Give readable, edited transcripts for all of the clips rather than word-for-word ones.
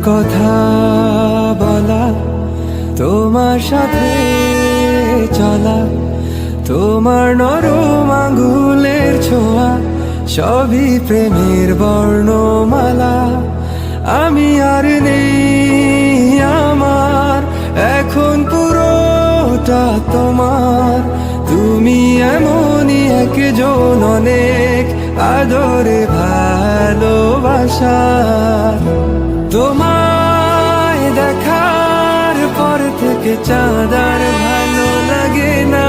কথা বলা, তোমার সাথে চলা, তোমার নরম আঙ্গুলের ছোঁয়া, সবই প্রেমের বর্ণমালা। আমি আর নেই আমার, এখন পুরোটা তোমার। তুমি এমনই একজন, অনেক আদরে ভালোবাসা। তোমায় দেখার পর থেকে চাঁদ আর ভালো লাগে না,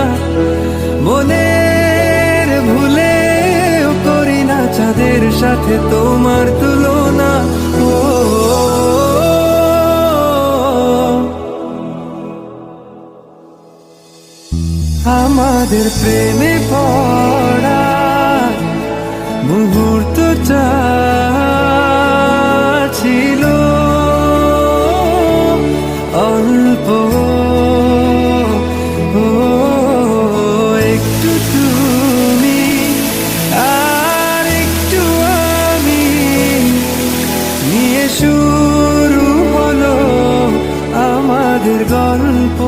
মনের ভুলেও করি না চাঁদের সাথে তোমার তুলনা। ও আমাদের প্রেমে পড়া মুহূর্তটা ছিল অল্প, একটু তুমি আর একটু আমি নিয়ে শুরু হলো আমাদের গল্প।